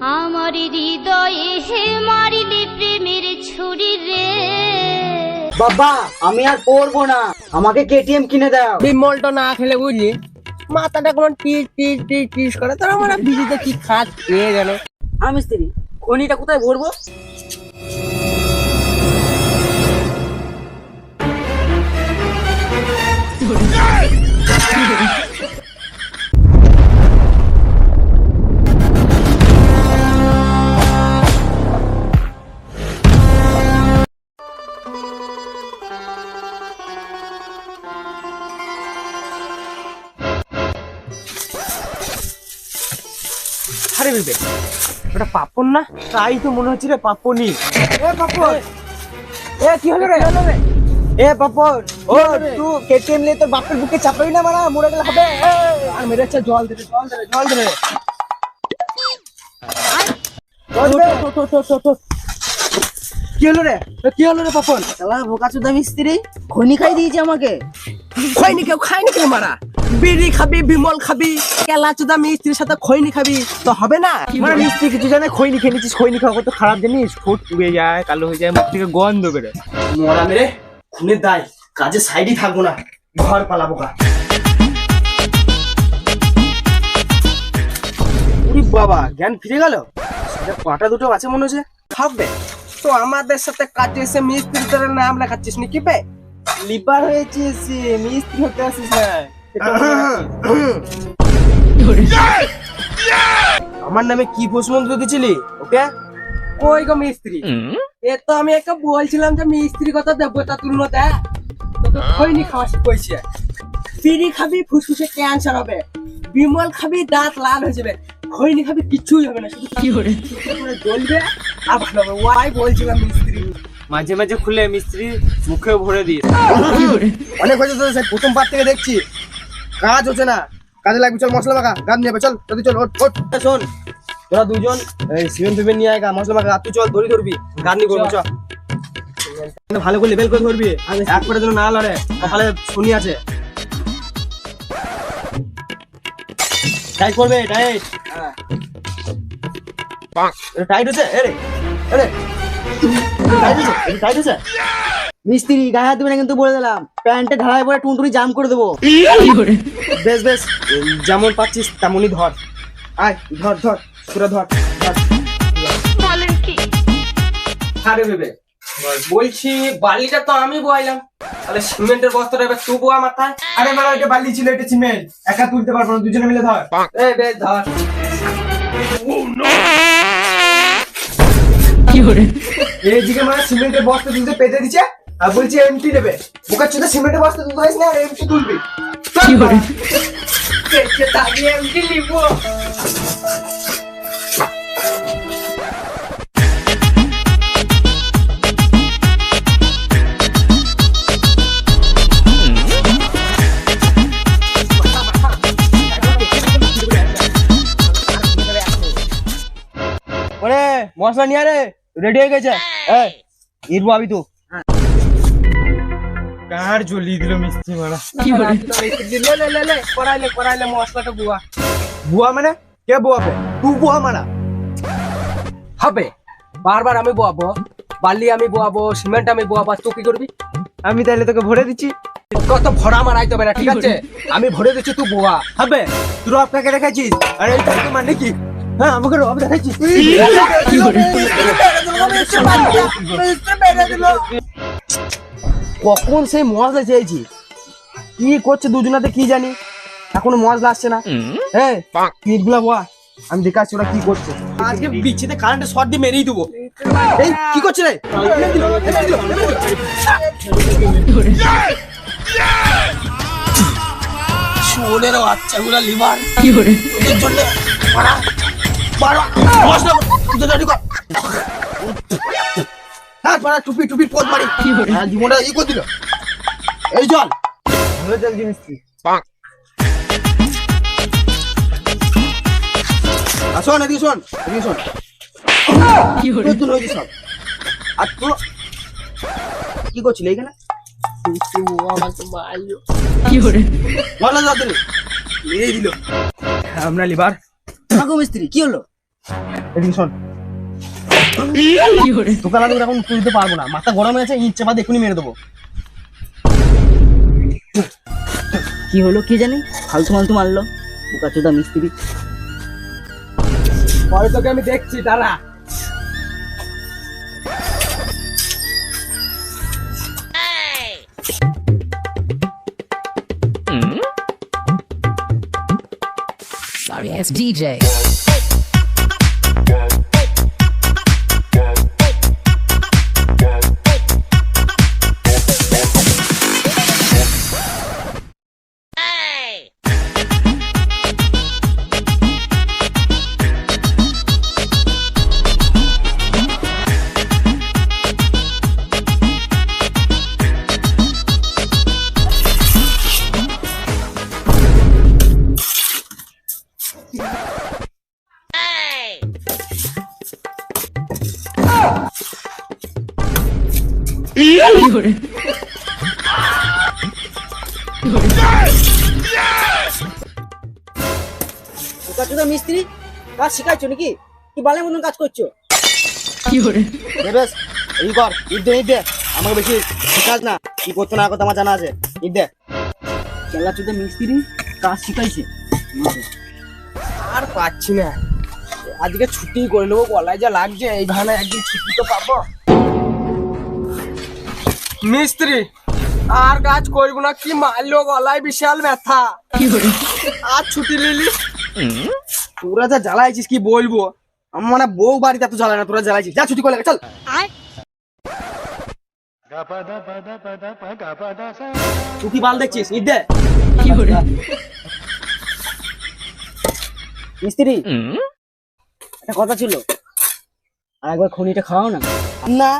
আমার হৃদয়ে হে মারিলি প্রেমের ছুরি রে। বাবা আমি আর পড়বো না, আমাকে কেটিএম কিনে দাও। বিমলটা না খেলে বুঝলি মাথাটা কেমন টিস টিস টিস টিস করে, তোর আমার বিড়িতে কি খাত খেয়ে গেল। আমি স্ত্রী খনিটা কোথায় ভরবো? আরে বিবে ওটা পাপন না? তাই তো মনে হচ্ছে রে পাপনি। এ পাপন, এ কি হলো রে? এ পাপন, ও তুই কেটিএম নিয়ে তোর বাপের বুকে চাপাবি না, মারা মরে গেলে হবে। আর মেরে হচ্ছে জল দে, জল দে, জল দে। কি হলো রে? কি হলো রে পাপন? শালা বোকাচোদা মিস্ত্রি খনি খাই দিয়েছে আমাকে। খৈনি কেউ খায়নি কেউ মারা? বিড়ি খাবি, বিমল খাবি, কেলা চোদা মিস্ত্রির সাথে খৈনি খাবি তো হবে না? মানে মিস্ত্রি কিছু জানে? খৈনি খেয়ে নিচ্ছিস, খৈনি খাওয়া কত খারাপ জিনিস, ঠোঁট পুড়ে যায়, কালো হয়ে যায়, মুখ থেকে গন্ধ বেরোয়। মরা মেরে খুনের দায়, কাজে সাইডই থাকবো না, ঘর পালাবো কা। উরি বাবা, জ্ঞান ফিরে গেল। পাটা দুটো আছে মনে হচ্ছে। হবে তো আমাদের সাথে কাজে এসে মিস্ত্রি তোর নাম লেখাচ্ছিস নাকি বে? লিপার হয়েছিস, মিস্ত্রি হতে আসিস না। আমার নামে কি প্রশ্নমন্ত্র দিছিলি ওকে? কই গো মিস্ত্রি? এ তো আমি একে বলছিলাম যে মিস্ত্রি কথা দেবো, তা তুই মতে তোকে খৈনি খাওয়া শিখেছে। বিড়ি খাবি ফুসফুসে ক্যান্সার হবে, বিমল খাবি দাঁত লাল হয়ে যাবে, খৈনি খাবি কিছুই হবে না, শুধু কি করে জ্বলবে আর ভালো হবে। ওয়াই বলছিলাম মিস্ত্রি। মাঝে মাঝে খুলে মিস্ত্রি মুখে ভরে দিয়ে। অনেক হয়েছে তো, সেই প্রথম পার থেকে দেখছি কাজ হচ্ছে না, কাজে লাগবে। চল মশলা মাখা, গান নিয়ে চল, যদি চল ওঠ ওঠ। শোন, তোরা দুজন এই সিমেন্ট ফিমেন্ট নিয়ে আয়, মশলা মাখা, তুই চল দড়ি ধরবি, গার্নি করবো। চল ভালো করে লেবেল করে ধরবি, এক করে যেন না লড়ে, কপালে শুনি আছে। টাইট করবে, টাইট। টাইট হচ্ছে, এরে এরে টাইট হচ্ছে, টাইট হচ্ছে। মিস্ত্রি গায়ে হাত দেবে না কিন্তু বলে দিলাম, প্যান্টে ঢালাই পরে টুনটুনি জাম করে দেবো। বেশ বেশ, যেমন পাচ্ছিস তেমনই ধর। আয় ধর ধর, পুরো ধর ধর। বলেন কি? আরে ভেবে বলছি বালিটা তো আমি বয়ালাম, তাহলে সিমেন্টের বস্তাটা এবার তুই বোয়া মাথায়। আরে মানে ওইটা বালি ছিল, এটা সিমেন্ট, একা তুলতে পারবো না, দুজনে মিলে ধর। এ বেশ ধর। এইদিকে মানে সিমেন্টের বস্তা তুলতে পেতে দিচ্ছে, আর বলছে এমটি নেবে। বোকা চোদা, সিমেন্টের বস্তা তুলতে পারিস না, আর এমটি তুলবি। পেটে দাগিয়ে এমনি নিবো। ওরে মশলা নিয়ে রে, রেডি হয়ে গেছে। ইরবো আবি তো কার জ্বলিয়ে দিল মিস্ত্রি মারা। করাইলে মশলাটা বুয়া বুয়া মানে কে বুয়াবে? তুই বুয়া মারা। হবে। বারবার আমি বোয়াবো, বালি আমি বোয়াবো, সিমেন্ট আমি বোয়াবো, তুই কি করবি? আমি তাহলে তোকে ভরে দিচ্ছি। কত ভরা মারাইতে হবে না, ঠিক আছে? আমি ভরে দিচ্ছি, তুই বোয়া। হবে, তুই আপনাকে দেখাচ্ছিস, আর এই তাকে মানে কি? হ্যাঁ, আমাকে রব দেখাচ্ছিস। কখন সেই মশলা চেয়েছি, কি করছে দুজনাতে কি জানি, এখনো মশলা আসছে না। হ্যাঁ পিঠগুলা বয়া, আমি দেখাচ্ছি ওরা কি করছে। আজকে বিচ্ছিতে কারেন্টে শর্ট দিয়ে মেরেই দেবো। এই কি করছে রে? শোনের বাচ্চাগুলা লিভার টুপি টুপি পোত মারি জীবনটা ই করে দিল। এই জল ভালো জল জিনিস। শোন এদিকে শোন, এদিকে শোন, নতুন হয়েছে সব। আর তো কি করছিল এখানে? বলা যাতে মেরে দিল। আমরা লিভার। কাকু মিস্ত্রি কি হলো? এদিকে শোন, দোকান এখন তুলতে পারবো না, মাথা গরম হয়েছে, ইট চাপা দেখুনি মেরে দেবো। কি হলো কি জানি, ফালতু ফালতু মারলো বোকাচোদা মিস্ত্রি। পরে তোকে আমি দেখছি, দাঁড়া। Sorry ass DJ. বোকাচোদা মিস্ত্রি, কাজ শিখাইছো নাকি? কি বালের মতন কাজ করছো? বেশ এই কর, ইট দে, ইট দে, আমাকে বেশি কাজ না, কি করতে না করতে আমার জানা আছে, ইট দে। খেলাচোদা মিস্ত্রি কাজ শিখাইছে। আর পাচ্ছি না, আজকে ছুটি করে নেবো, গলায় যা লাগছে, এই ভানে একদিন ছুটি তো পাবো। মিস্ত্রি আর কাজ করবো না, কি মারলো, গলায় বিশাল ব্যথা। আর ছুটি নিলি? তোরা যা জ্বালাইছিস কি বলবো, আমার মানে বউ বাড়িতে এত জ্বালায় না, তোরা জ্বালাইছিস, যা ছুটি করে চল। ছুটি বাল দেখছিস, ইট দে। মিস্ত্রি একটা কথা ছিল, আর একবার খনিটা খাওয়াও না। না,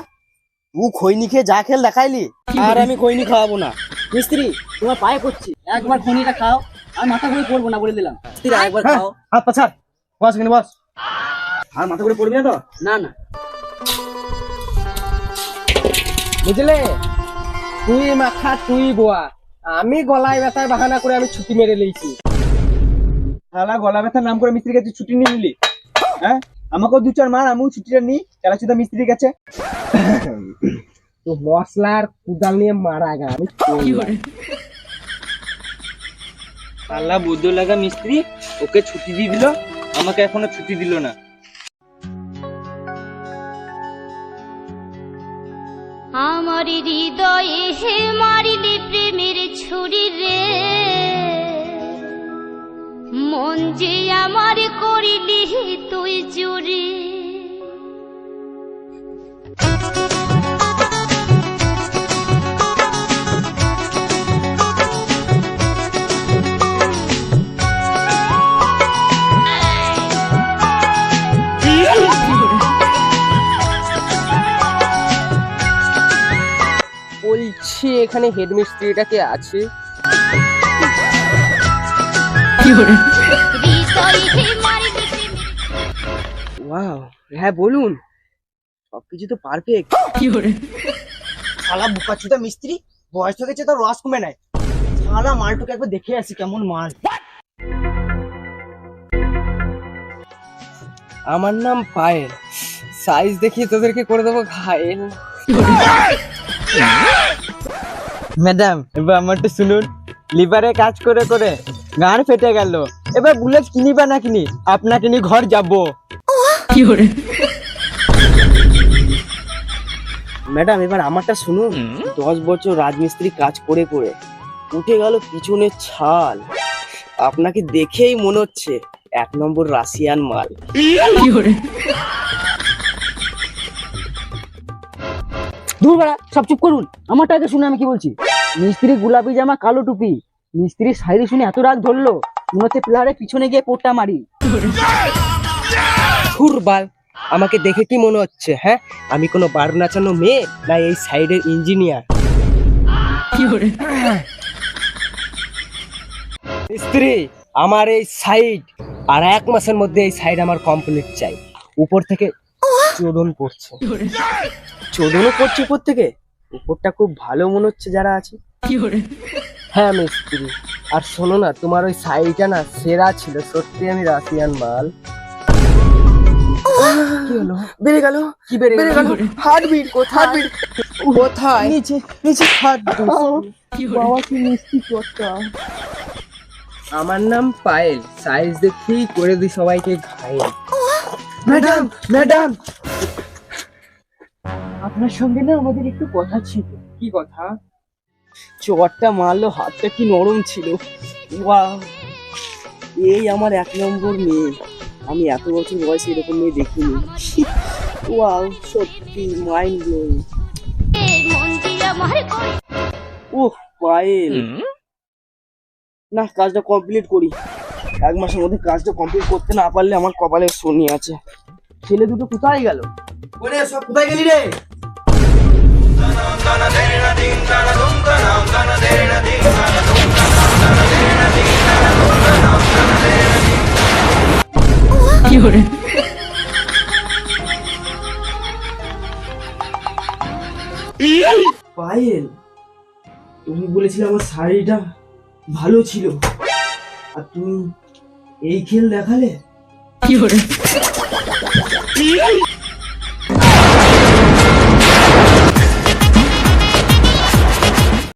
তুই খৈনি খেয়ে যা খেল দেখাইলি, আর আমি খৈনি খাওয়াবো না। মিস্ত্রি তোমার পায়ে করছি, একবার খনিটা খাও, আর মাথা ঘুরে পড়বো না বলে দিলাম। মিস্ত্রি একবার হ্যাঁ, খাও। হাত পা ছাড়, বস এখানে বস। আর মাথা করে পড়বি না তো? না না, বুঝলে, তুই মাথা তুই বোয়া, আমি গলায় ব্যথার বাহানা করে আমি ছুটি মেরে লিয়েছি। শালা গলা ব্যথার নাম করে মিস্ত্রির কাছে ছুটি নিয়ে নিলি? হ্যাঁ, আমাকেও 2-4 মার, আমিও ছুটিটা নিই, চালাচুদা মিস্ত্রির কাছে। তো মশলার কুদাল নিয়ে মারা গা, আমি শালা বুদ্ধ লাগা মিস্ত্রি, ওকে ছুটি দিয়ে দিল, আমাকে এখনো ছুটি দিল না। আমার হৃদয়ে হে মারিলি প্রেমের ছুরি রে, মন যে আমার করিলি তুই চুরি। বলছি এখানে হেডমিস্ত্রিটা কে আছে? হৃদয়ে হে মারিলি প্রেমের ওয়াও, হ্যাঁ বলুন, সবকিছু তো পারফেক্ট। শালা বোকাচুদা মিস্ত্রি, বয়স হয়েছে তো রস কমে নাই। শালা মালটুকে একবার দেখে আসি কেমন মাল। আমার নাম পায়েল, সাইজ দেখিয়ে তোদেরকে করে দেবো ঘায়েল। ম্যাডাম এবার আমারটা শুনুন, লিভারে কাজ করে করে গাড় ফেটে গেল, এবার বুলেট কিনিবা না কিনি, আপনাকে নিয়ে ঘর যাব। ম্যাডাম এবার আমারটা শুনুন, 10 বছর রাজমিস্ত্রি কাজ করে করে উঠে গেল পিছনের ছাল, আপনাকে দেখেই মনে হচ্ছে 1 নম্বর রাশিয়ান মাল। দূর বাড়া, সব চুপ করুন, আমারটা আগে শুনে আমি কি বলছি। মিস্ত্রি গোলাপি জামা কালো টুপি, মিস্ত্রির সাইডে শুনে এত রাগ ধরলো, মনে হচ্ছে প্লারে পিছনে গিয়ে পোটটা মারি। বাল, আমাকে দেখে কি মনে হচ্ছে, হ্যাঁ আমি কোনো বার নাচানো মেয়ে না এই সাইডের ইঞ্জিনিয়ার? মিস্ত্রি আমার এই সাইড আর 1 মাসের মধ্যে এই সাইড আমার কমপ্লিট চাই। উপর থেকে চোদন পড়ছে। চোদনও পড়ছে উপর থেকে? উপরটা খুব ভালো মনে হচ্ছে যারা আছে। হ্যাঁ মিস্ত্রি, আর শোনো না, তোমার ওই সাইডটা না সেরা ছিল, সত্যি আমি রাশিয়ান মাল। কি হলো? বেড়ে গেল। কি বেড়ে বেড়ে গেল? গেল। হার্টবিট কোথায়? কোথায়? নিচে নিচে হাত বাবা কি মিষ্টি চটটা। আমার নাম পায়েল, সাইজ দেখেই করে দিই সবাইকে ঘায়েল। ম্যাডাম ম্যাডাম আপনার সঙ্গে না আমাদের একটু কথা ছিল। কি কথা? চটটা মারলো, হাতটা কি নরম ছিল। ওয়াও, এই আমার 1 নম্বর মেয়ে। আমি এত বছর বয়সে এরকম মেয়ে দেখিনি। ওয়াও, সত্যি মাইন্ড ব্লোয়িং। মন দিয়ে আমার কই ওহ পায়েল, না কাজটা কমপ্লিট করি। 1 মাসের মধ্যে কাজটা কমপ্লিট করতে না পারলে আমার কপালে শনি আছে। ছেলে দুটো কোথায় গেল? ওরে সব কোথায় গেলি রে? পায়েল, তুমি বলেছিলে আমার শাড়িটা ভালো ছিল, আর তুমি এই খেল দেখালে।